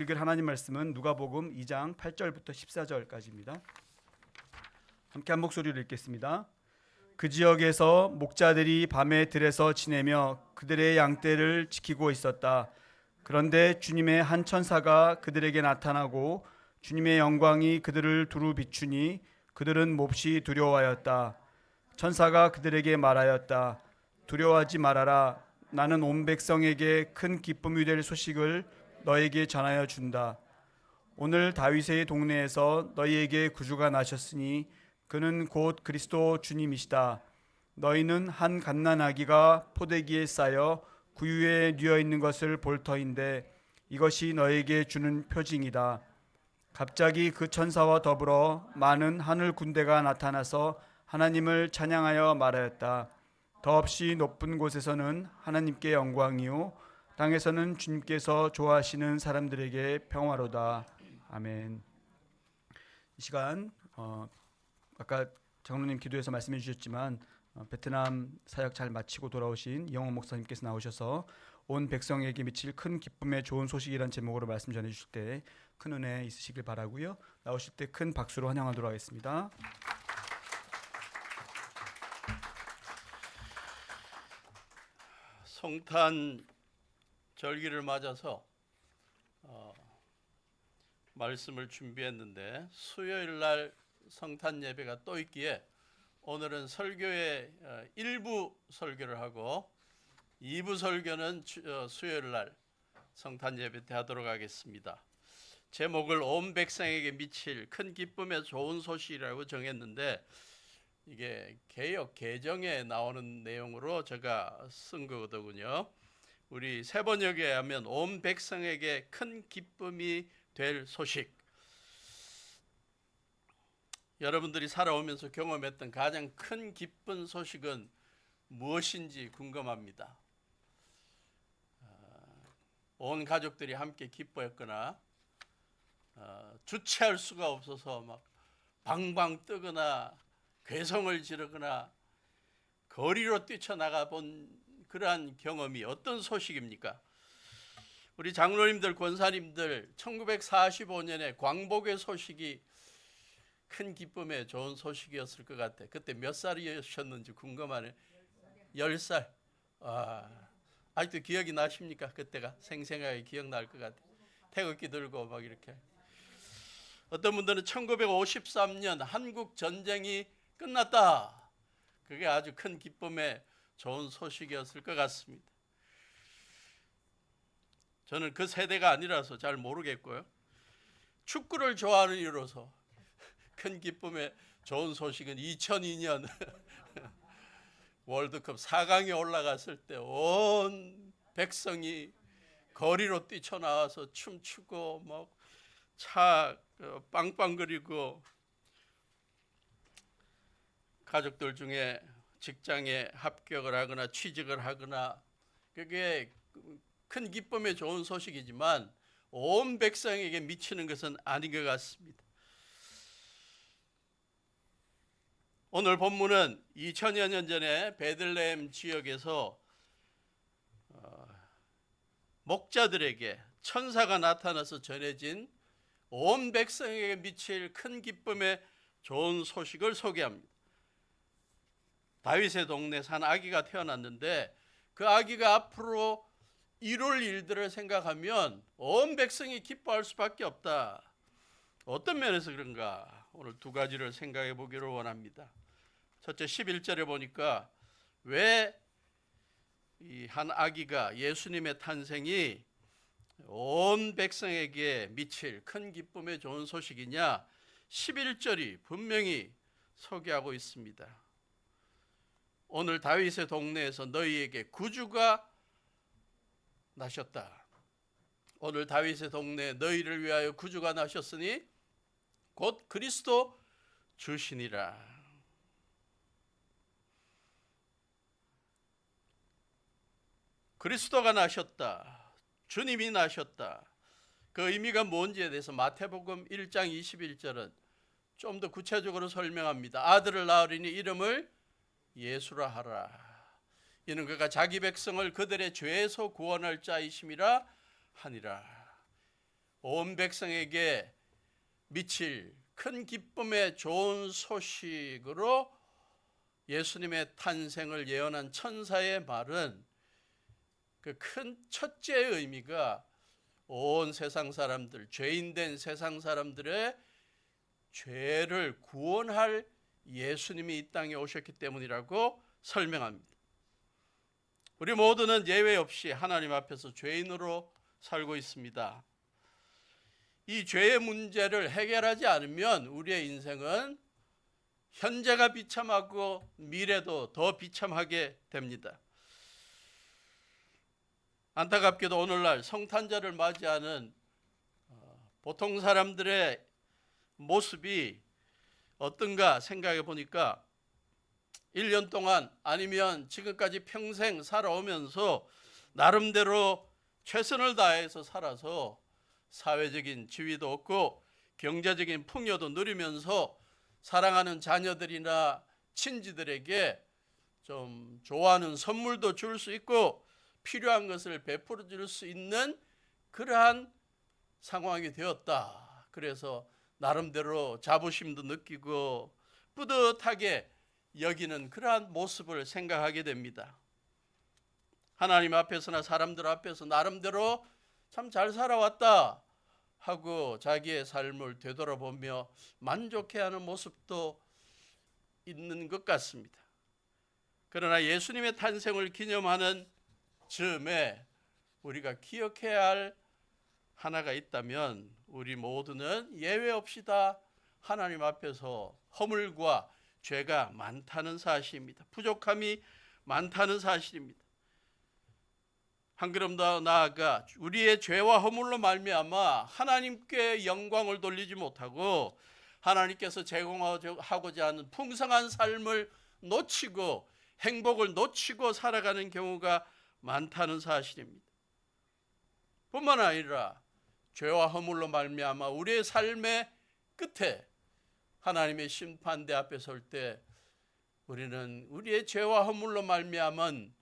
읽을 하나님 말씀은 누가복음 2장 8절부터 14절까지입니다. 함께 한 목소리로 읽겠습니다. 그 지역에서 목자들이 밤에 들에서 지내며 그들의 양떼를 지키고 있었다. 그런데 주님의 한 천사가 그들에게 나타나고 주님의 영광이 그들을 두루 비추니 그들은 몹시 두려워하였다. 천사가 그들에게 말하였다. 두려워하지 말아라. 나는 온 백성에게 큰 기쁨이 될 소식을 너에게 전하여 준다. 오늘 다윗의 동네에서 너희에게 구주가 나셨으니 그는 곧 그리스도 주님이시다. 너희는 한 갓난아기가 포대기에 쌓여 구유에 뉘어 있는 것을 볼 터인데 이것이 너에게 주는 표징이다. 갑자기 그 천사와 더불어 많은 하늘 군대가 나타나서 하나님을 찬양하여 말하였다. 더없이 높은 곳에서는 하나님께 영광이요 땅에서는 주님께서 좋아하시는 사람들에게 평화로다. 아멘. 이 시간 아까 장로님 기도에서 말씀해 주셨지만 베트남 사역 잘 마치고 돌아오신 이영호 목사님께서 나오셔서 온 백성에게 미칠 큰 기쁨의 좋은 소식이란 제목으로 말씀 전해 주실 때 큰 은혜 있으시길 바라고요. 나오실 때 큰 박수로 환영하도록 하겠습니다. 성탄 절기를 맞아서 말씀을 준비했는데 수요일 날 성탄 예배가 또 있기에 오늘은 설교의 일부 설교를 하고 2부 설교는 수요일 날 성탄 예배 때 하도록 하겠습니다. 제목을 온 백성에게 미칠 큰 기쁨의 좋은 소식이라고 정했는데 이게 개역 개정에 나오는 내용으로 제가 쓴 거거든요. 우리 세번역에 하면 온 백성에게 큰 기쁨이 될 소식. 여러분들이 살아오면서 경험했던 가장 큰 기쁜 소식은 무엇인지 궁금합니다. 온 가족들이 함께 기뻐했거나 주체할 수가 없어서 막 방방 뜨거나 괴성을 지르거나 거리로 뛰쳐나가 본 그러한 경험이 어떤 소식입니까? 우리 장로님들, 권사님들 1945년에 광복의 소식이 큰 기쁨의 좋은 소식이었을 것 같아. 그때 몇 살이셨는지 궁금하네. 10살. 아직도 기억이 나십니까? 그때가 생생하게 기억날 것 같아. 태극기 들고 막 이렇게. 어떤 분들은 1953년 한국 전쟁이 끝났다. 그게 아주 큰 기쁨의 좋은 소식이었을 것 같습니다. 저는 그 세대가 아니라서 잘 모르겠고요. 축구를 좋아하는 이로서 큰 기쁨의 좋은 소식은 2002년 월드컵 4강에 올라갔을 때 온 백성이 거리로 뛰쳐나와서 춤추고 막 차 빵빵거리고 가족들 중에 직장에 합격을 하거나 취직을 하거나 그게 큰 기쁨의 좋은 소식이지만 온 백성에게 미치는 것은 아닌 것 같습니다. 오늘 본문은 2000여 년 전에 베들레헴 지역에서 목자들에게 천사가 나타나서 전해진 온 백성에게 미칠 큰 기쁨의 좋은 소식을 소개합니다. 다윗의 동네에서 한 아기가 태어났는데 그 아기가 앞으로 이룰 일들을 생각하면 온 백성이 기뻐할 수밖에 없다. 어떤 면에서 그런가? 오늘 두 가지를 생각해 보기를 원합니다. 첫째 11절에 보니까 왜 이 한 아기가 예수님의 탄생이 온 백성에게 미칠 큰 기쁨의 좋은 소식이냐? 11절이 분명히 소개하고 있습니다. 오늘 다윗의 동네에서 너희에게 구주가 나셨다. 오늘 다윗의 동네에 너희를 위하여 구주가 나셨으니 곧 그리스도 주시니라. 그리스도가 나셨다. 주님이 나셨다. 그 의미가 뭔지에 대해서 마태복음 1장 21절은 좀 더 구체적으로 설명합니다. 아들을 낳으리니 이름을 예수라 하라. 이는 그가 자기 백성을 그들의 죄에서 구원할 자이심이라 하니라. 온 백성에게 미칠 큰 기쁨의 좋은 소식으로 예수님의 탄생을 예언한 천사의 말은 그 큰 첫째의 의미가 온 세상 사람들, 죄인된 세상 사람들의 죄를 구원할 예수님이 이 땅에 오셨기 때문이라고 설명합니다. 우리 모두는 예외 없이 하나님 앞에서 죄인으로 살고 있습니다. 이 죄의 문제를 해결하지 않으면 우리의 인생은 현재가 비참하고 미래도 더 비참하게 됩니다. 안타깝게도 오늘날 성탄절을 맞이하는 보통 사람들의 모습이 어떤가 생각해 보니까 1년 동안 아니면 지금까지 평생 살아오면서 나름대로 최선을 다해서 살아서 사회적인 지위도 얻고 경제적인 풍요도 누리면서 사랑하는 자녀들이나 친지들에게 좀 좋아하는 선물도 줄 수 있고 필요한 것을 베풀어 줄 수 있는 그러한 상황이 되었다. 그래서 나름대로 자부심도 느끼고 뿌듯하게 여기는 그러한 모습을 생각하게 됩니다. 하나님 앞에서나 사람들 앞에서 나름대로 참 잘 살아왔다 하고 자기의 삶을 되돌아보며 만족해하는 모습도 있는 것 같습니다. 그러나 예수님의 탄생을 기념하는 즈음에 우리가 기억해야 할 하나가 있다면 우리 모두는 예외 없이 다 하나님 앞에서 허물과 죄가 많다는 사실입니다. 부족함이 많다는 사실입니다. 한 걸음 더 나아가 우리의 죄와 허물로 말미암아 하나님께 영광을 돌리지 못하고 하나님께서 제공하고자 하는 풍성한 삶을 놓치고 행복을 놓치고 살아가는 경우가 많다는 사실입니다. 뿐만 아니라 죄와 허물로 말미암아 우리의 삶의 끝에 하나님의 심판대 앞에 설 때 우리는 우리의 죄와 허물로 말미암은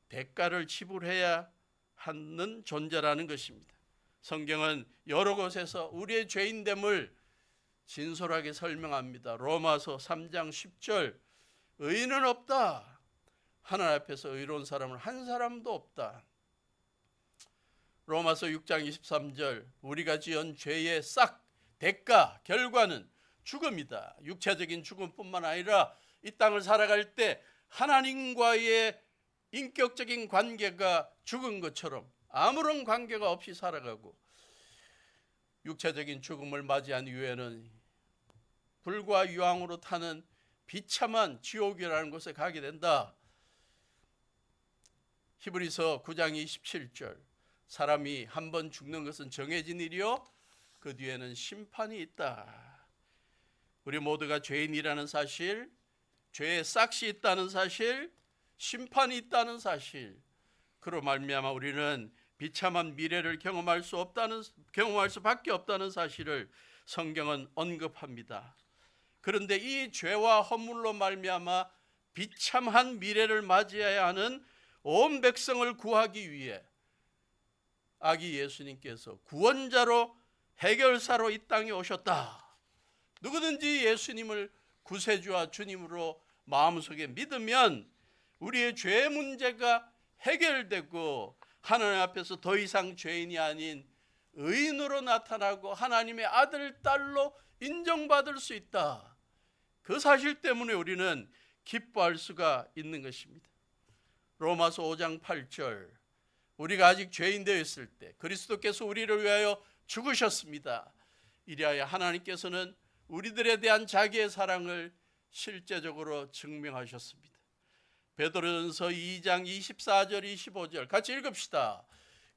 대가를 지불해야 하는 존재라는 것입니다. 성경은 여러 곳에서 우리의 죄인됨을 진솔하게 설명합니다. 로마서 3장 10절 의인은 없다. 하나님 앞에서 의로운 사람은 한 사람도 없다. 로마서 6장 23절 우리가 지은 죄의 싹 대가 결과는 죽음이다. 육체적인 죽음뿐만 아니라 이 땅을 살아갈 때 하나님과의 인격적인 관계가 죽은 것처럼 아무런 관계가 없이 살아가고 육체적인 죽음을 맞이한 이후에는 불과 유황으로 타는 비참한 지옥이라는 곳에 가게 된다. 히브리서 9장 27절 사람이 한 번 죽는 것은 정해진 일이요 그 뒤에는 심판이 있다. 우리 모두가 죄인이라는 사실, 죄의 싹이 있다는 사실, 심판이 있다는 사실, 그로 말미암아 우리는 비참한 미래를 경험할 수밖에 없다는 사실을 성경은 언급합니다. 그런데 이 죄와 허물로 말미암아 비참한 미래를 맞이해야 하는 온 백성을 구하기 위해 아기 예수님께서 구원자로 해결사로 이 땅에 오셨다. 누구든지 예수님을 구세주와 주님으로 마음속에 믿으면 우리의 죄 문제가 해결되고 하나님 앞에서 더 이상 죄인이 아닌 의인으로 나타나고 하나님의 아들, 딸로 인정받을 수 있다. 그 사실 때문에 우리는 기뻐할 수가 있는 것입니다. 로마서 5장 8절 우리가 아직 죄인 되어 있을 때 그리스도께서 우리를 위하여 죽으셨습니다. 이리하여 하나님께서는 우리들에 대한 자기의 사랑을 실제적으로 증명하셨습니다. 베드로전서 2장 24절 25절 같이 읽읍시다.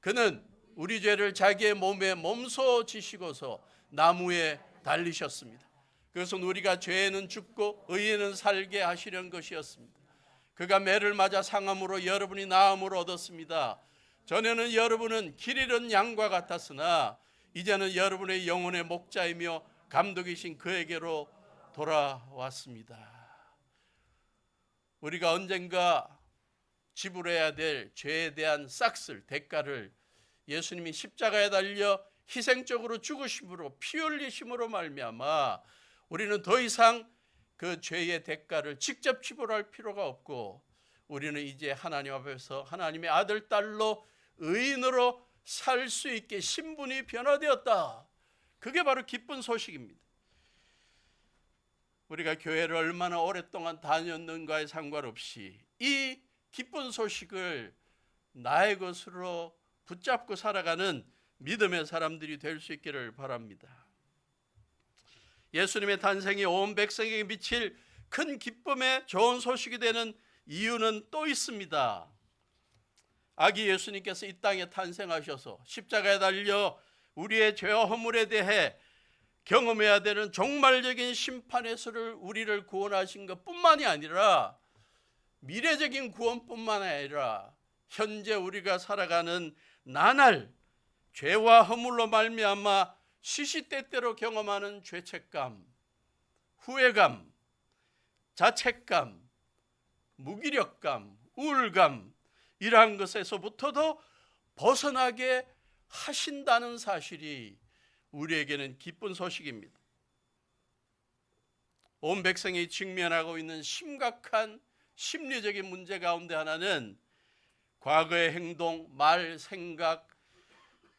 그는 우리 죄를 자기의 몸에 몸소 지시고서 나무에 달리셨습니다. 그것은 우리가 죄에는 죽고 의에는 살게 하시려는 것이었습니다. 그가 매를 맞아 상함으로 여러분이 나음을 얻었습니다. 전에는 여러분은 길 잃은 양과 같았으나 이제는 여러분의 영혼의 목자이며 감독이신 그에게로 돌아왔습니다. 우리가 언젠가 지불해야 될 죄에 대한 싹쓸 대가를 예수님이 십자가에 달려 희생적으로 죽으심으로 피 흘리심으로 말미암아 우리는 더 이상 그 죄의 대가를 직접 지불할 필요가 없고 우리는 이제 하나님 앞에서 하나님의 아들 딸로 의인으로 살 수 있게 신분이 변화되었다. 그게 바로 기쁜 소식입니다. 우리가 교회를 얼마나 오랫동안 다녔는가에 상관없이 이 기쁜 소식을 나의 것으로 붙잡고 살아가는 믿음의 사람들이 될 수 있기를 바랍니다. 예수님의 탄생이 온 백성에게 미칠 큰 기쁨의 좋은 소식이 되는 이유는 또 있습니다. 아기 예수님께서 이 땅에 탄생하셔서 십자가에 달려 우리의 죄와 허물에 대해 경험해야 되는 종말적인 심판에서를 우리를 구원하신 것뿐만이 아니라 미래적인 구원뿐만 아니라 현재 우리가 살아가는 나날 죄와 허물로 말미암아 시시때때로 경험하는 죄책감, 후회감, 자책감, 무기력감, 우울감 이러한 것에서부터도 벗어나게 하신다는 사실이 우리에게는 기쁜 소식입니다. 온 백성이 직면하고 있는 심각한 심리적인 문제 가운데 하나는 과거의 행동, 말, 생각,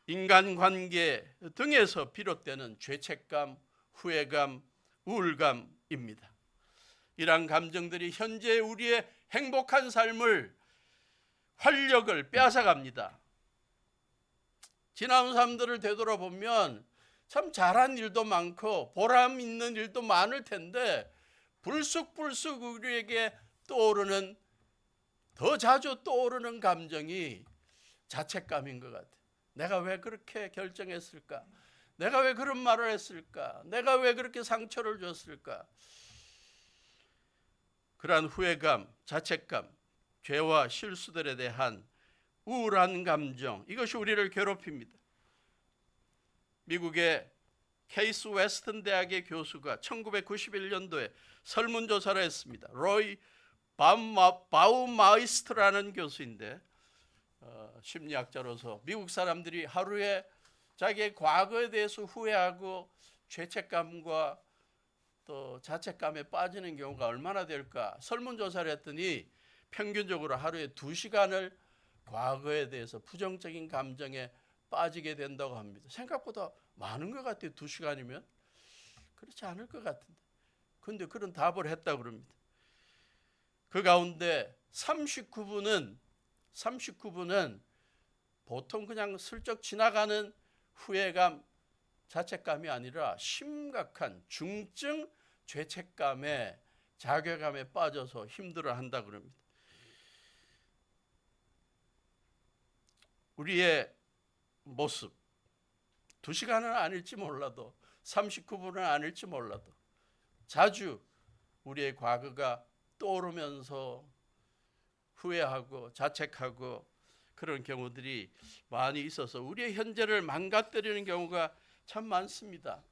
인간관계 등에서 비롯되는 죄책감, 후회감, 우울감입니다. 이러한 감정들이 현재 우리의 행복한 삶을 활력을 빼앗아갑니다. 지나온 삶들을 되돌아보면 참 잘한 일도 많고 보람 있는 일도 많을 텐데 불쑥불쑥 우리에게 떠오르는 더 자주 떠오르는 감정이 자책감인 것 같아요. 내가 왜 그렇게 결정했을까? 내가 왜 그런 말을 했을까? 내가 왜 그렇게 상처를 줬을까? 그러한 후회감, 자책감, 죄와 실수들에 대한 우울한 감정, 이것이 우리를 괴롭힙니다. 미국의 케이스 웨스턴 대학의 교수가 1991년도에 설문조사를 했습니다. 로이 바우마이스트라는 교수인데 심리학자로서 미국 사람들이 하루에 자기의 과거에 대해서 후회하고 죄책감과 또 자책감에 빠지는 경우가 얼마나 될까 설문조사를 했더니 평균적으로 하루에 2시간을 과거에 대해서 부정적인 감정에 빠지게 된다고 합니다. 생각보다 많은 것 같아요. 2시간이면 그렇지 않을 것 같은데 그런데 그런 답을 했다고 그럽니다. 그 가운데 39분은 보통 그냥 슬쩍 지나가는 후회감, 자책감이 아니라 심각한 중증 죄책감에 자괴감에 빠져서 힘들어한다 그럽니다. 우리의 모습 2시간은 아닐지 몰라도 39분은 아닐지 몰라도 자주 우리의 과거가 떠오르면서 후회하고 자책하고 그런 경우들이 많이 있어서 우리의 현재를 망가뜨리는 경우가 참 많습니다.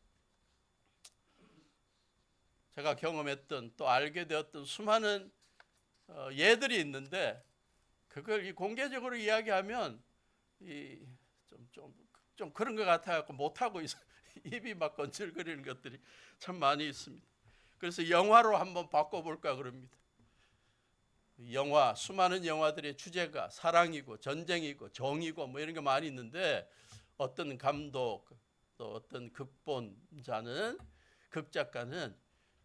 제가 경험했던 또 알게 되었던 수많은 예들이 있는데 그걸 공개적으로 이야기하면 좀 그런 것 같아갖고 못하고 입이 막 건질거리는 것들이 참 많이 있습니다. 그래서 영화로 한번 바꿔볼까 그럽니다. 영화, 수많은 영화들의 주제가 사랑이고 전쟁이고 정이고 뭐 이런 게 많이 있는데 어떤 감독 또 어떤 극본자는 극작가는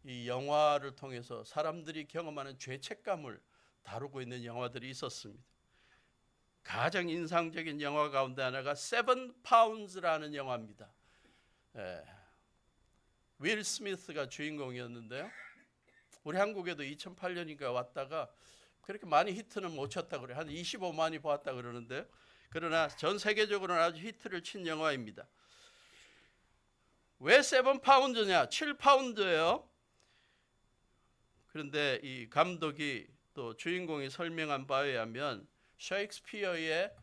이 영화를 통해서 사람들이 경험하는 죄책감을 다루고 있는 영화들이 있었습니다. 가장 인상적인 영화 가운데 하나가 세븐 파운즈라는 영화입니다. 윌 스미스가 주인공이었는데요. 우리 한국에도 2008년인가 왔다가 그렇게 많이 히트는 못 쳤다 그래요. 한 25만이 보았다 그러는데요. 그러나 전 세계적으로는 아주 히트를 친 영화입니다. 왜 7파운드냐? 7파운드예요. 그런데 이 감독이 또 주인공이 설명한 바에 의하면 셰익스피어의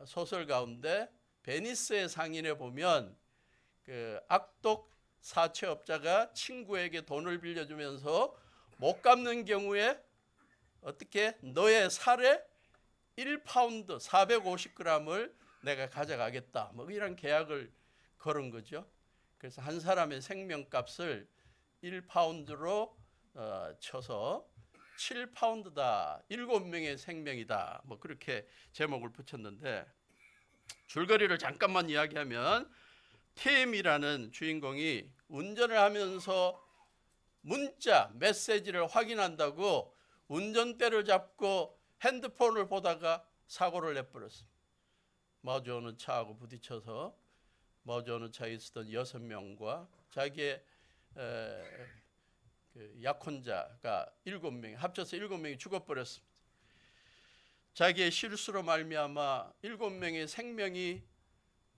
소설 가운데 베니스의 상인에 보면 그 악독 사채업자가 친구에게 돈을 빌려주면서 못 갚는 경우에 어떻게 너의 살에 1파운드 450g을 내가 가져가겠다. 뭐 이런 계약을 걸은 거죠. 그래서 한 사람의 생명값을 1파운드로 쳐서 7파운드다. 7명의 생명이다. 뭐 그렇게 제목을 붙였는데, 줄거리를 잠깐만 이야기하면 팀이라는 주인공이 운전을 하면서 문자, 메시지를 확인한다고 운전대를 잡고 핸드폰을 보다가 사고를 내버렸습니다. 마주오는 차하고 부딪혀서 마주오는 차에 있었던 6명과 자기의 그 약혼자가 7명이 합쳐서 7명이 죽어버렸습니다. 자기의 실수로 말미암아 7명의 생명이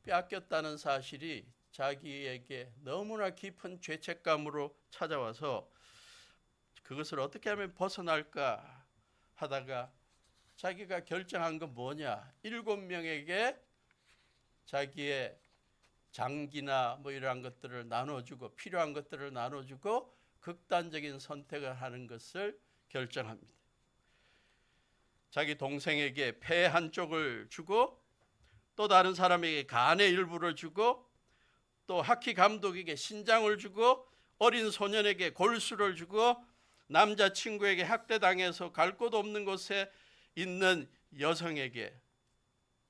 빼앗겼다는 사실이 자기에게 너무나 깊은 죄책감으로 찾아와서 그것을 어떻게 하면 벗어날까 하다가 자기가 결정한 건 뭐냐, 7명에게 자기의 장기나 뭐 이러한 것들을 나눠주고 필요한 것들을 나눠주고 극단적인 선택을 하는 것을 결정합니다. 자기 동생에게 폐 한쪽을 주고 또 다른 사람에게 간의 일부를 주고 또 하키 감독에게 신장을 주고 어린 소년에게 골수를 주고 남자친구에게 학대당해서 갈 곳 없는 곳에 있는 여성에게,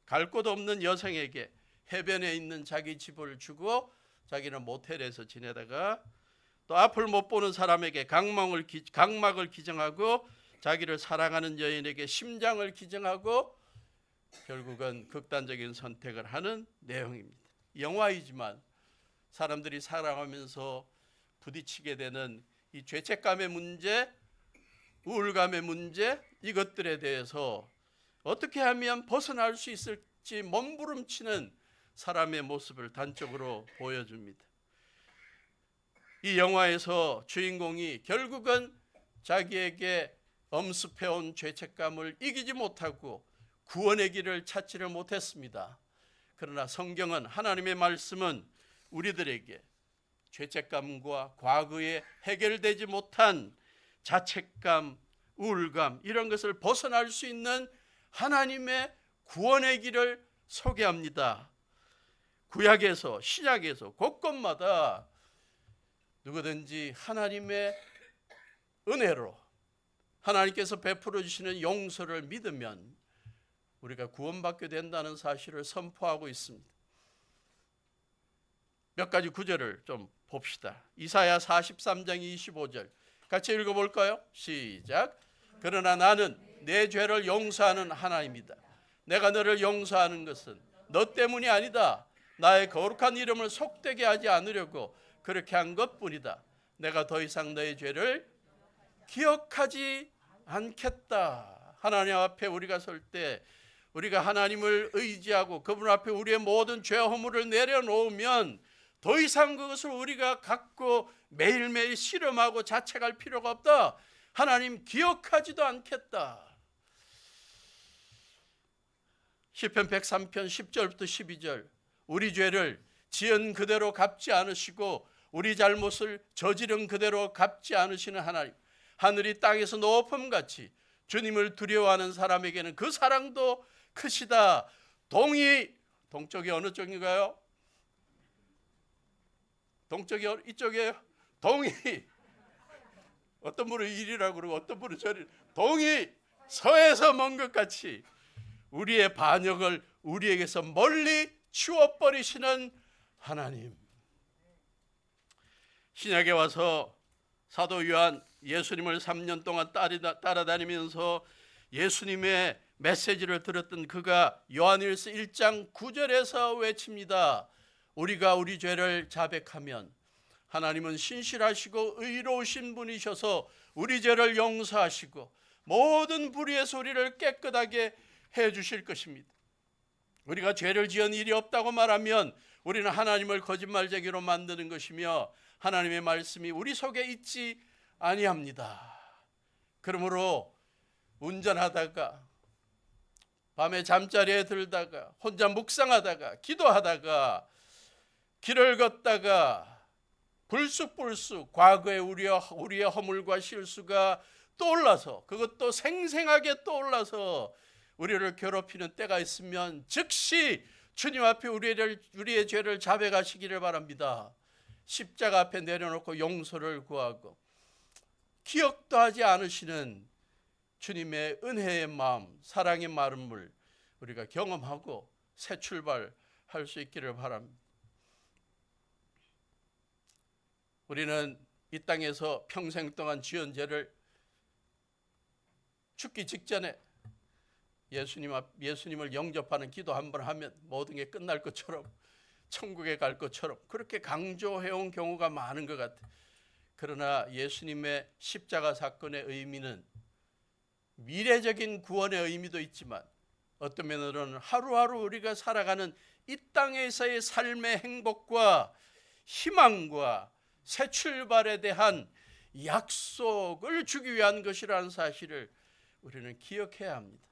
갈 곳 없는 여성에게 해변에 있는 자기 집을 주고 자기는 모텔에서 지내다가 또 앞을 못 보는 사람에게 각막을 기증하고 자기를 사랑하는 여인에게 심장을 기증하고 결국은 극단적인 선택을 하는 내용입니다. 영화이지만 사람들이 살아가면서 부딪히게 되는 이 죄책감의 문제, 우울감의 문제, 이것들에 대해서 어떻게 하면 벗어날 수 있을지 몸부림치는 사람의 모습을 단적으로 보여줍니다. 이 영화에서 주인공이 결국은 자기에게 엄습해온 죄책감을 이기지 못하고 구원의 길을 찾지를 못했습니다. 그러나 성경은, 하나님의 말씀은 우리들에게 죄책감과 과거에 해결되지 못한 자책감, 우울감 이런 것을 벗어날 수 있는 하나님의 구원의 길을 소개합니다. 구약에서 신약에서 곳곳마다 누구든지 하나님의 은혜로 하나님께서 베풀어 주시는 용서를 믿으면 우리가 구원받게 된다는 사실을 선포하고 있습니다. 몇 가지 구절을 좀 봅시다. 이사야 43장 25절 같이 읽어볼까요? 시작. 그러나 나는 내 죄를 용서하는 하나님이다. 내가 너를 용서하는 것은 너 때문이 아니다. 나의 거룩한 이름을 속되게 하지 않으려고 그렇게 한 것뿐이다. 내가 더 이상 너의 죄를 기억하지 않겠다. 하나님 앞에 우리가 설 때 우리가 하나님을 의지하고 그분 앞에 우리의 모든 죄 허물을 내려놓으면 더 이상 그것을 우리가 갖고 매일매일 실험하고 자책할 필요가 없다. 하나님 기억하지도 않겠다. 시편 103편 10절부터 12절 우리 죄를 지은 그대로 갚지 않으시고 우리 잘못을 저지른 그대로 갚지 않으시는 하나님, 하늘이 땅에서 높음같이 주님을 두려워하는 사람에게는 그 사랑도 크시다. 동쪽이 어느 쪽인가요? 동쪽이 이쪽이에요? 동이 어떤 분은 이리라고 그러고 어떤 분은 저리, 동이 서에서 먼 것 같이 우리의 반역을 우리에게서 멀리 치워버리시는 하나님. 신약에 와서 사도 요한 예수님을 3년 동안 따라다니면서 예수님의 메시지를 들었던 그가 요한일서 1장 9절에서 외칩니다. 우리가 우리 죄를 자백하면 하나님은 신실하시고 의로우신 분이셔서 우리 죄를 용서하시고 모든 불의의 소리를 깨끗하게 해주실 것입니다. 우리가 죄를 지은 일이 없다고 말하면 우리는 하나님을 거짓말쟁이로 만드는 것이며 하나님의 말씀이 우리 속에 있지 아니합니다. 그러므로 운전하다가 밤에 잠자리에 들다가 혼자 묵상하다가 기도하다가 길을 걷다가 불쑥불쑥 과거의 우리의 허물과 실수가 떠올라서 그것도 생생하게 떠올라서 우리를 괴롭히는 때가 있으면 즉시 주님 앞에 우리의 죄를 자백하시기를 바랍니다. 십자가 앞에 내려놓고 용서를 구하고 기억도 하지 않으시는 주님의 은혜의 마음, 사랑의 마음을 우리가 경험하고 새 출발할 수 있기를 바랍니다. 우리는 이 땅에서 평생 동안 지은 죄를 죽기 직전에 예수님을 영접하는 기도 한 번 하면 모든 게 끝날 것처럼, 천국에 갈 것처럼 그렇게 강조해온 경우가 많은 것 같아요. 그러나 예수님의 십자가 사건의 의미는 미래적인 구원의 의미도 있지만 어떤 면으로는 하루하루 우리가 살아가는 이 땅에서의 삶의 행복과 희망과 새 출발에 대한 약속을 주기 위한 것이라는 사실을 우리는 기억해야 합니다.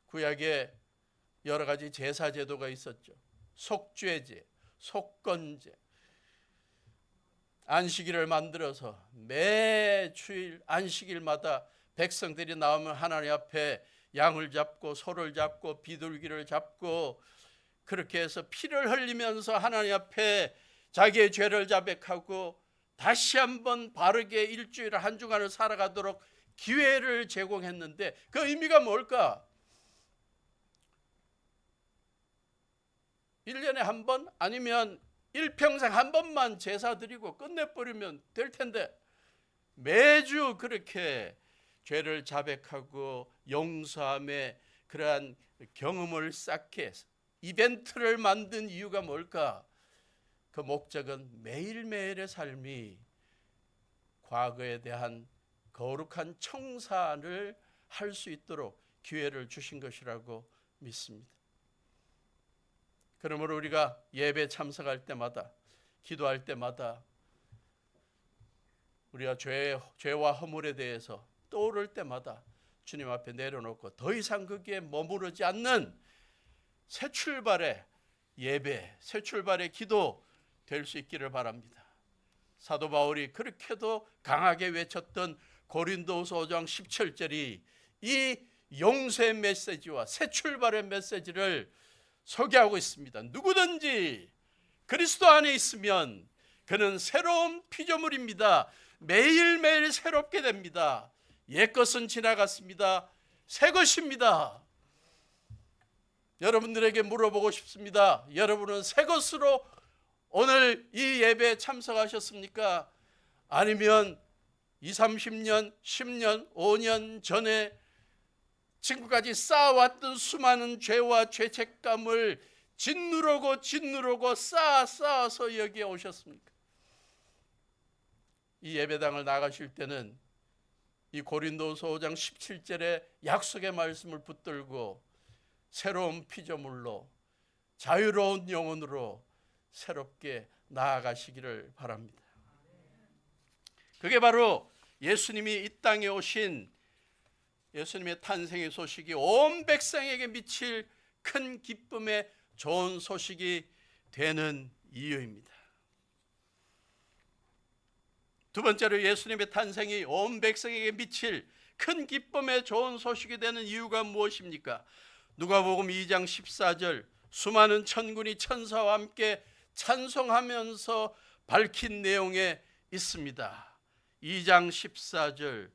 구약에 여러 가지 제사 제도가 있었죠. 속죄제, 속건제, 안식일을 만들어서 매 주일 안식일마다 백성들이 나오면 하나님 앞에 양을 잡고 소를 잡고 비둘기를 잡고 그렇게 해서 피를 흘리면서 하나님 앞에 자기의 죄를 자백하고 다시 한번 바르게 일주일 한 주간을 살아가도록 기회를 제공했는데 그 의미가 뭘까? 1년에 한 번 아니면 일평생 한 번만 제사 드리고 끝내버리면 될 텐데 매주 그렇게 죄를 자백하고 용서함의 그러한 경험을 쌓게 해서 이벤트를 만든 이유가 뭘까? 그 목적은 매일매일의 삶이 과거에 대한 거룩한 청산을 할 수 있도록 기회를 주신 것이라고 믿습니다. 그러므로 우리가 예배 참석할 때마다, 기도할 때마다 우리가 죄와 허물에 대해서 떠오를 때마다 주님 앞에 내려놓고 더 이상 거기에 머무르지 않는 새 출발의 예배, 새 출발의 기도 될 수 있기를 바랍니다. 사도 바울이 그렇게도 강하게 외쳤던 고린도후서 5장 17절이 이 용서의 메시지와 새 출발의 메시지를 소개하고 있습니다. 누구든지 그리스도 안에 있으면 그는 새로운 피조물입니다. 매일매일 새롭게 됩니다. 옛것은 지나갔습니다. 새 것입니다. 여러분들에게 물어보고 싶습니다. 여러분은 새 것으로 오늘 이 예배에 참석하셨습니까? 아니면 20, 30년, 10년, 5년 전에 지금까지 쌓아왔던 수많은 죄와 죄책감을 짓누르고 쌓아서 여기에 오셨습니까? 이 예배당을 나가실 때는 이 고린도서 5장 17절의 약속의 말씀을 붙들고 새로운 피조물로 자유로운 영혼으로 새롭게 나아가시기를 바랍니다. 그게 바로 예수님이 이 땅에 오신 예수님의 탄생의 소식이 온 백성에게 미칠 큰 기쁨의 좋은 소식이 되는 이유입니다. 두 번째로 예수님의 탄생이 온 백성에게 미칠 큰 기쁨의 좋은 소식이 되는 이유가 무엇입니까? 누가복음 2장 14절 수많은 천군이 천사와 함께 찬송하면서 밝힌 내용에 있습니다. 2장 14절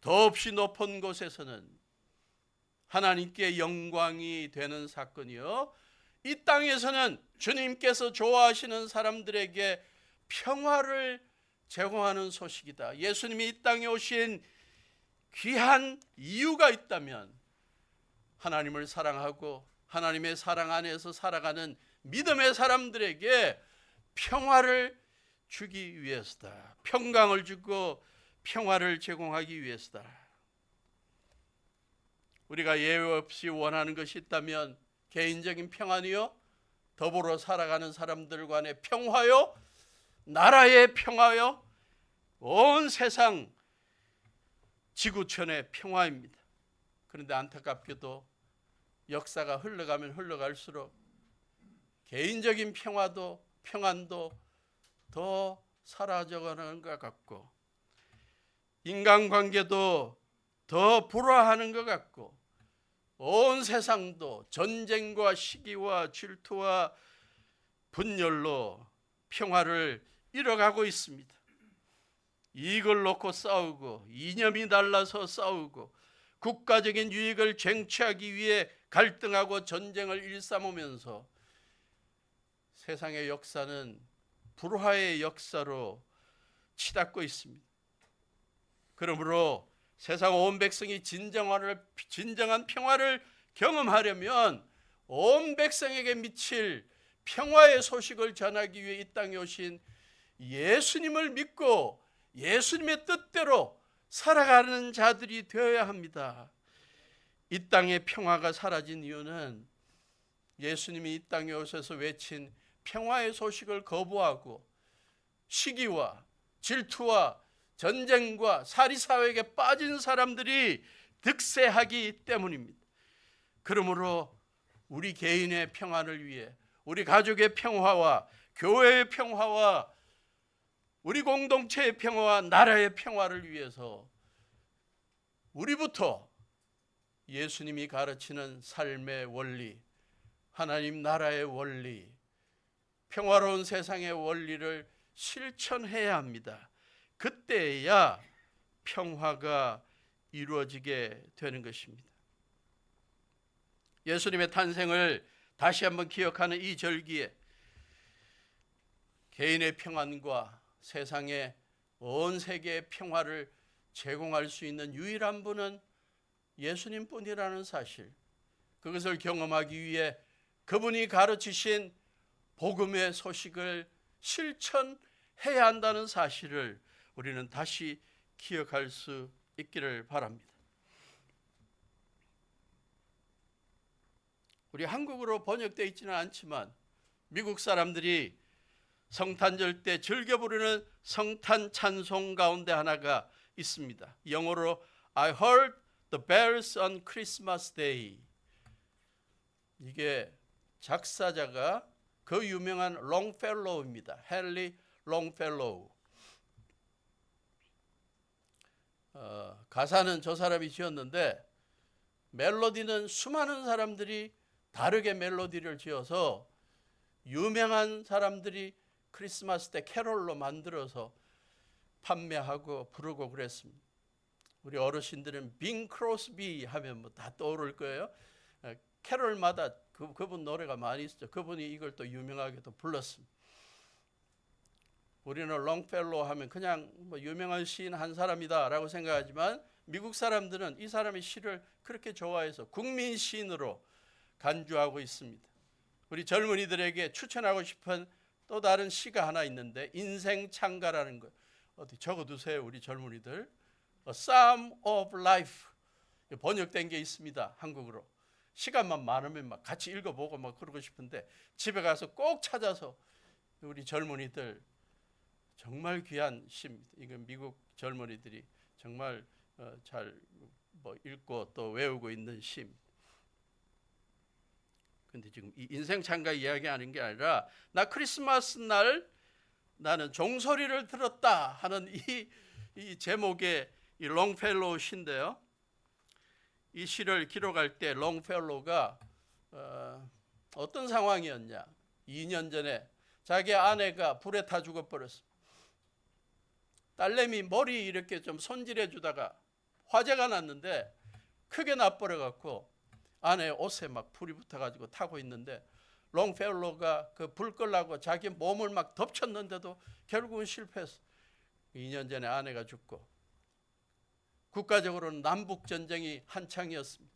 더없이 높은 곳에서는 하나님께 영광이 되는 사건이요 이 땅에서는 주님께서 좋아하시는 사람들에게 평화를 제공하는 소식이다. 예수님이 이 땅에 오신 귀한 이유가 있다면 하나님을 사랑하고 하나님의 사랑 안에서 살아가는 믿음의 사람들에게 평화를 주기 위해서다. 평강을 주고 평화를 제공하기 위해서다. 우리가 예외 없이 원하는 것이 있다면 개인적인 평안이요, 더불어 살아가는 사람들 간의 평화요, 나라의 평화요, 온 세상 지구촌의 평화입니다. 그런데 안타깝게도 역사가 흘러가면 흘러갈수록 개인적인 평안도 더 사라져가는 것 같고 인간관계도 더 불화하는 것 같고 온 세상도 전쟁과 시기와 질투와 분열로 평화를 잃어가고 있습니다. 이익을 놓고 싸우고 이념이 달라서 싸우고 국가적인 유익을 쟁취하기 위해 갈등하고 전쟁을 일삼으면서 세상의 역사는 불화의 역사로 치닫고 있습니다. 그러므로 세상 온 백성이 진정한 평화를 경험하려면 온 백성에게 미칠 평화의 소식을 전하기 위해 이 땅에 오신 예수님을 믿고 예수님의 뜻대로 살아가는 자들이 되어야 합니다. 이 땅의 평화가 사라진 이유는 예수님이 이 땅에 오셔서 외친 평화의 소식을 거부하고 시기와 질투와 전쟁과 사리사욕에 빠진 사람들이 득세하기 때문입니다. 그러므로 우리 개인의 평안을 위해, 우리 가족의 평화와 교회의 평화와 우리 공동체의 평화와 나라의 평화를 위해서 우리부터 예수님이 가르치는 삶의 원리, 하나님 나라의 원리, 평화로운 세상의 원리를 실천해야 합니다. 그때야 평화가 이루어지게 되는 것입니다. 예수님의 탄생을 다시 한번 기억하는 이 절기에 개인의 평안과 세상의 온 세계의 평화를 제공할 수 있는 유일한 분은 예수님뿐이라는 사실, 그것을 경험하기 위해 그분이 가르치신 복음의 소식을 실천해야 한다는 사실을 우리는 다시 기억할 수 있기를 바랍니다. 우리 한국어로 번역되어 있지는 않지만 미국 사람들이 성탄절 때 즐겨 부르는 성탄 찬송 가운데 하나가 있습니다. 영어로 I heard the bells on Christmas Day. 이게 작사자가 그 유명한 롱펠로우입니다. 헨리 롱펠로우. 가사는 저 사람이 지었는데 멜로디는 수많은 사람들이 다르게 멜로디를 지어서 유명한 사람들이 크리스마스 때 캐롤로 만들어서 판매하고 부르고 그랬습니다. 우리 어르신들은 빙 크로스비 하면 뭐 다 떠오를 거예요. 캐롤마다 그분 노래가 많이 있었죠. 그분이 이걸 또 유명하게 또 불렀습니다. 우리는 롱펠로우 하면 그냥 뭐 유명한 시인 한 사람이다라고 생각하지만 미국 사람들은 이 사람의 시를 그렇게 좋아해서 국민 시인으로 간주하고 있습니다. 우리 젊은이들에게 추천하고 싶은 또 다른 시가 하나 있는데 인생 찬가라는 거 어디 적어두세요. 우리 젊은이들. A Psalm of Life 번역된 게 있습니다. 한국어로. 시간만 많으면 막 같이 읽어보고 막 그러고 싶은데 집에 가서 꼭 찾아서 우리 젊은이들 정말 귀한 시입니다. 이건 미국 젊은이들이 정말 잘 읽고 또 외우고 있는 시입니다. 근데 지금 이 인생 찬가 이야기하는 게 아니라 나 크리스마스 날 나는 종소리를 들었다 하는 이 제목의 이 롱펠로우 시인데요. 이 시를 기록할 때 롱펠로우가 어떤 상황이었냐. 2년 전에 자기 아내가 불에 타 죽어버렸습니다. 딸내미 머리 이렇게 좀 손질해 주다가 화재가 났는데 크게 나버려갖고 아내 옷에 막 불이 붙어가지고 타고 있는데 롱펠로우가 그 불 끌라고 자기 몸을 막 덮쳤는데도 결국은 실패했어. 2년 전에 아내가 죽고 국가적으로는 남북전쟁이 한창이었습니다.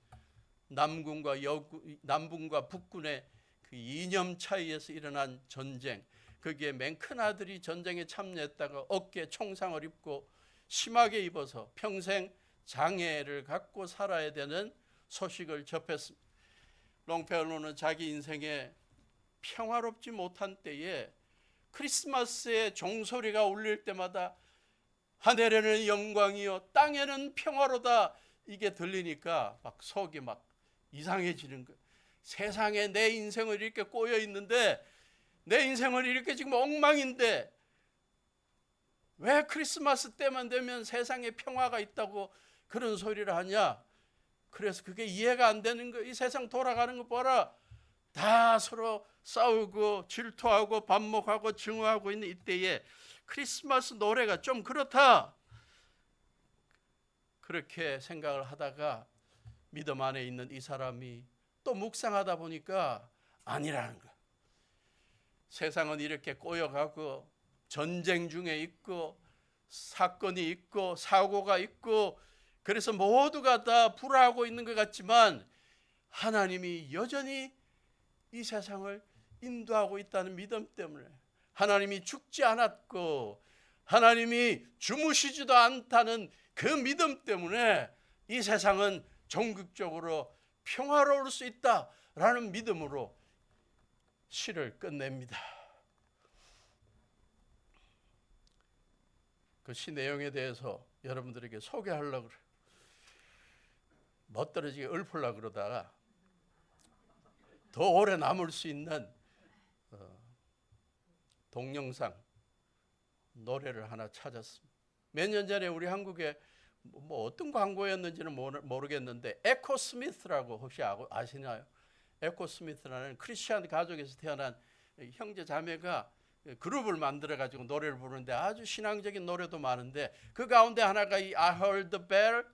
남군과 북군의 그 이념 차이에서 일어난 전쟁, 거기에 맨 큰아들이 전쟁에 참여했다가 어깨에 총상을 입고 심하게 입어서 평생 장애를 갖고 살아야 되는 소식을 접했습니다. 롱펠로우는 자기 인생에 평화롭지 못한 때에 크리스마스의 종소리가 울릴 때마다 하늘에는 영광이요 땅에는 평화로다 이게 들리니까 막 속이 막 이상해지는 거예요. 세상에 내 인생을 이렇게 꼬여 있는데 내 인생을 이렇게 지금 엉망인데 왜 크리스마스 때만 되면 세상에 평화가 있다고 그런 소리를 하냐. 그래서 그게 이해가 안 되는 거. 이 세상 돌아가는 거 봐라. 다 서로 싸우고 질투하고 반목하고 증오하고 있는 이때에 크리스마스 노래가 좀 그렇다. 그렇게 생각을 하다가 믿음 안에 있는 이 사람이 또 묵상하다 보니까 아니라는 거야. 세상은 이렇게 꼬여가고 전쟁 중에 있고 사건이 있고 사고가 있고 그래서 모두가 다 불화하고 있는 것 같지만 하나님이 여전히 이 세상을 인도하고 있다는 믿음 때문에, 하나님이 죽지 않았고 하나님이 주무시지도 않다는 그 믿음 때문에 이 세상은 종극적으로 평화로울 수 있다라는 믿음으로 시를 끝냅니다. 그 시 내용에 대해서 여러분들에게 소개하려고 그래요. 멋들어지게 읊으려고 그러다가 더 오래 남을 수 있는 동영상 노래를 하나 찾았습니다. 몇 년 전에 우리 한국에 뭐 어떤 광고였는지는 모르겠는데 에코 스미스라고 혹시 아시나요? 에코 스미스라는 크리스찬 가족에서 태어난 형제 자매가 그룹을 만들어 가지고 노래를 부르는데 아주 신앙적인 노래도 많은데 그 가운데 하나가 이 I Heard the Bell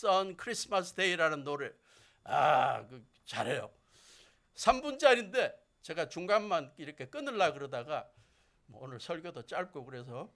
on Christmas Day라는 노래. 잘해요. 3분짜리인데 제가 중간만 이렇게 끊으려고 그러다가 오늘 설교도 짧고 그래서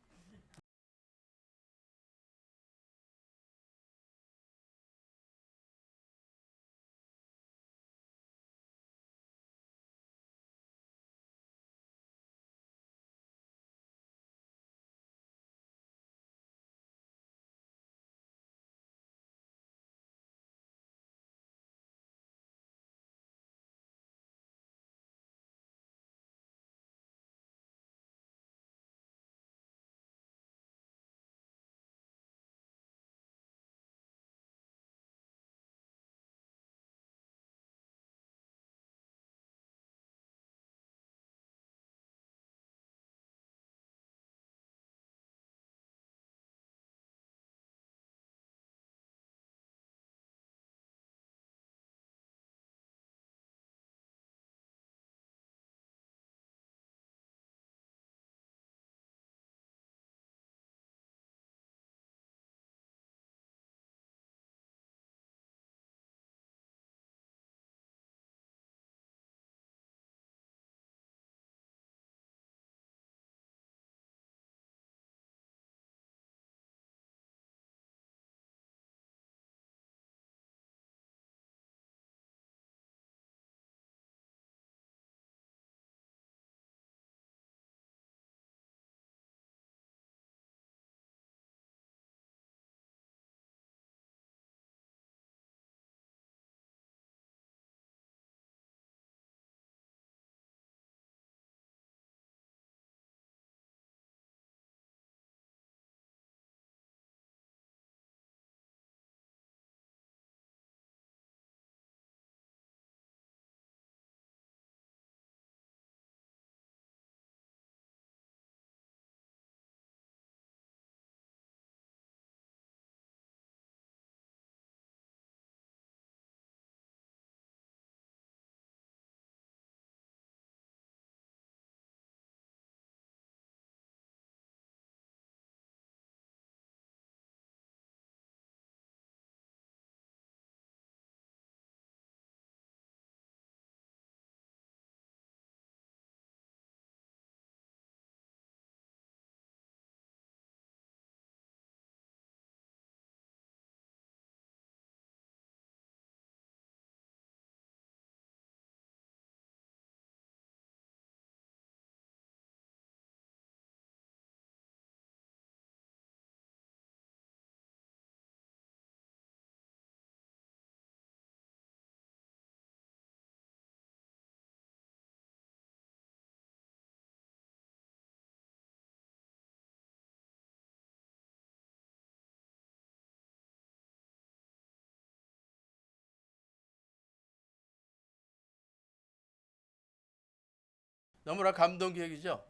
너무나 감동적이죠.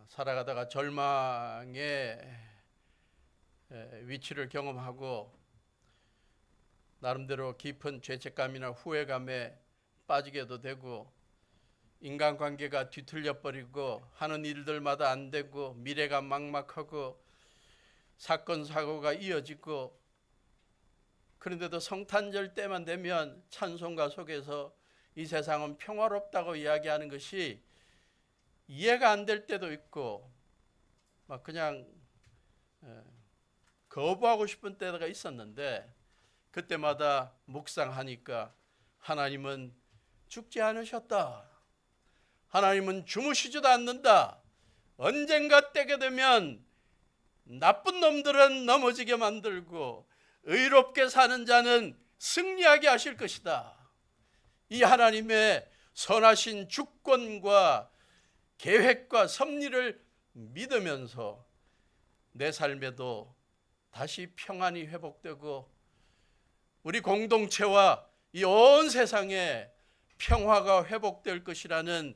살아가다가 절망의 위치를 경험하고 나름대로 깊은 죄책감이나 후회감에 빠지게도 되고, 인간관계가 뒤틀려 버리고 하는 일들마다 안 되고 미래가 막막하고 사건 사고가 이어지고, 그런데도 성탄절 때만 되면 찬송가 속에서 이 세상은 평화롭다고 이야기하는 것이 이해가 안 될 때도 있고 막 그냥 거부하고 싶은 때가 있었는데, 그때마다 묵상하니까 하나님은 죽지 않으셨다. 하나님은 주무시지도 않는다. 언젠가 때게 되면 나쁜 놈들은 넘어지게 만들고 의롭게 사는 자는 승리하게 하실 것이다. 이 하나님의 선하신 주권과 계획과 섭리를 믿으면서 내 삶에도 다시 평안이 회복되고 우리 공동체와 이 온 세상에 평화가 회복될 것이라는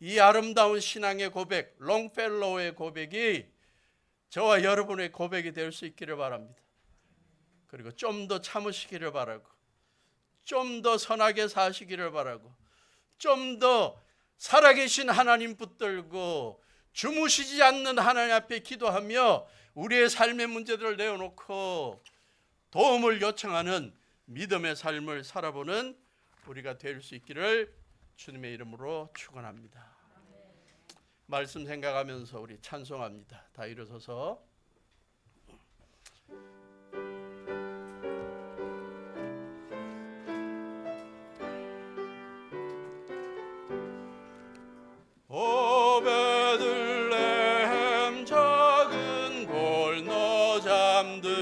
이 아름다운 신앙의 고백, 롱펠로우의 고백이 저와 여러분의 고백이 될 수 있기를 바랍니다. 그리고 좀 더 참으시기를 바라고, 좀 더 선하게 사시기를 바라고, 좀 더 살아계신 하나님 붙들고 주무시지 않는 하나님 앞에 기도하며 우리의 삶의 문제들을 내어놓고 도움을 요청하는 믿음의 삶을 살아보는 우리가 될 수 있기를 주님의 이름으로 축원합니다. 말씀 생각하면서 우리 찬송합니다. 다 일어서서. 오 베들레헴 작은 골 너 잠들었느냐.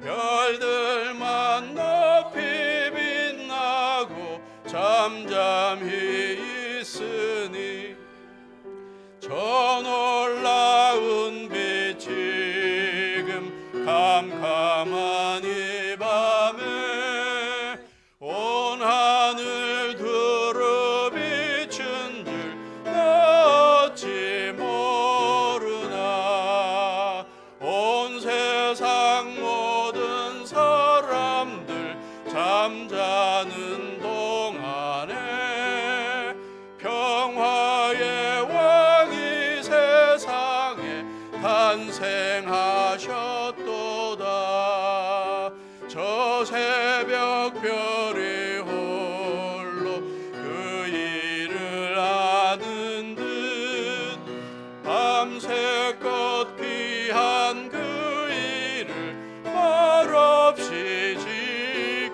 별들만 높이 빛나고 잠잠히 있으니 저 놀라운 빛 지금 캄캄한 이 밤에 온 하늘 두루 비춘 줄 어찌 모르나. 온 세상 모든 사람들 잠자는 동안에 평화의 왕이 세상에 탄생하셨도다. 저 새벽 별이 홀로 그 일을 아는 듯 밤새껏 귀한 그 일을 말없이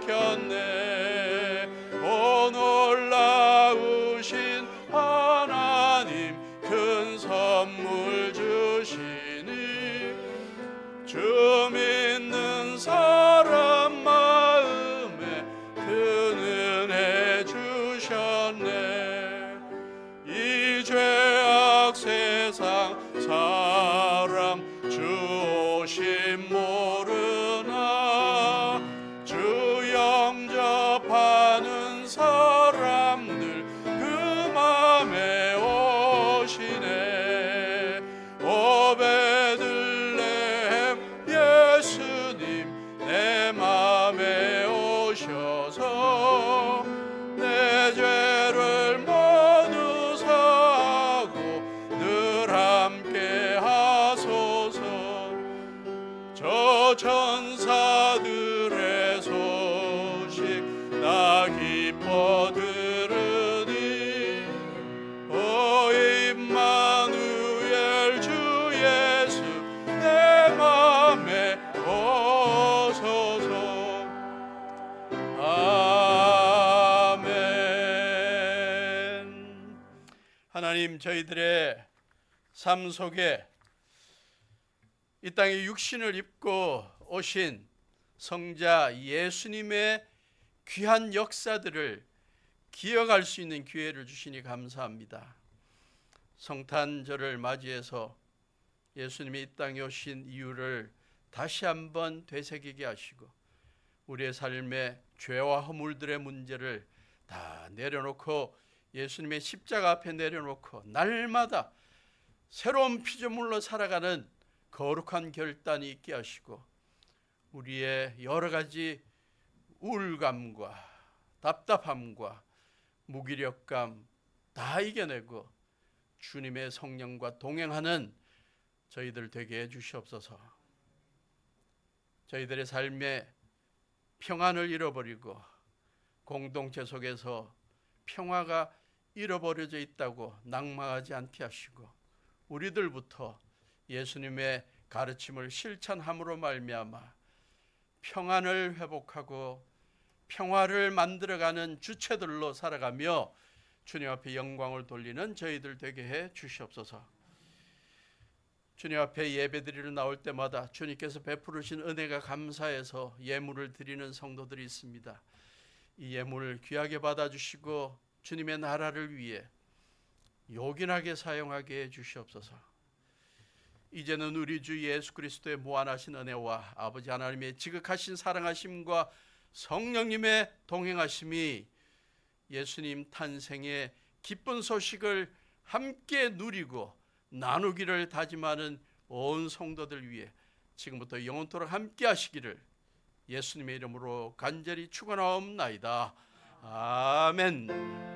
지켰네. 오 놀라우신 하나님 큰 선물 주시니 주 믿는 사람 마음에 큰 은혜 주셨네. 이 죄악 세상 사람 주 오심 모르나. 주 영접하는 사람들 그 맘에 오시네. 오 베들레헴 예수님 내 맘에 오셔서 내 죄를 모두 사하고 늘 함께 하소서. 저 천사들의 소식 나 기뻐 들으니 오 임마누엘 주 예수 내 맘에 오소서. 아멘. 하나님, 저희들의 삶 속에 이 땅에 육신을 입고 오신 성자 예수님의 귀한 역사들을 기억할 수 있는 기회를 주시니 감사합니다. 성탄절을 맞이해서 예수님이 이 땅에 오신 이유를 다시 한번 되새기게 하시고 우리의 삶의 죄와 허물들의 문제를 다 내려놓고 예수님의 십자가 앞에 내려놓고 날마다 새로운 피조물로 살아가는 거룩한 결단이 있게 하시고 우리의 여러 가지 우울감과 답답함과 무기력감 다 이겨내고 주님의 성령과 동행하는 저희들 되게 해주시옵소서. 저희들의 삶에 평안을 잃어버리고 공동체 속에서 평화가 잃어버려져 있다고 낭망하지 않게 하시고 우리들부터 예수님의 가르침을 실천함으로 말미암아 평안을 회복하고 평화를 만들어가는 주체들로 살아가며 주님 앞에 영광을 돌리는 저희들 되게 해 주시옵소서. 주님 앞에 예배드리러 나올 때마다 주님께서 베푸르신 은혜가 감사해서 예물을 드리는 성도들이 있습니다. 이 예물을 귀하게 받아주시고 주님의 나라를 위해 요긴하게 사용하게 해 주시옵소서. 이제는 우리 주 예수 그리스도의 무한하신 은혜와 아버지 하나님의 지극하신 사랑하심과 성령님의 동행하심이 예수님 탄생의 기쁜 소식을 함께 누리고 나누기를 다짐하는 온 성도들 위해 지금부터 영원토록 함께 하시기를 예수님의 이름으로 간절히 축원하옵나이다. 아멘.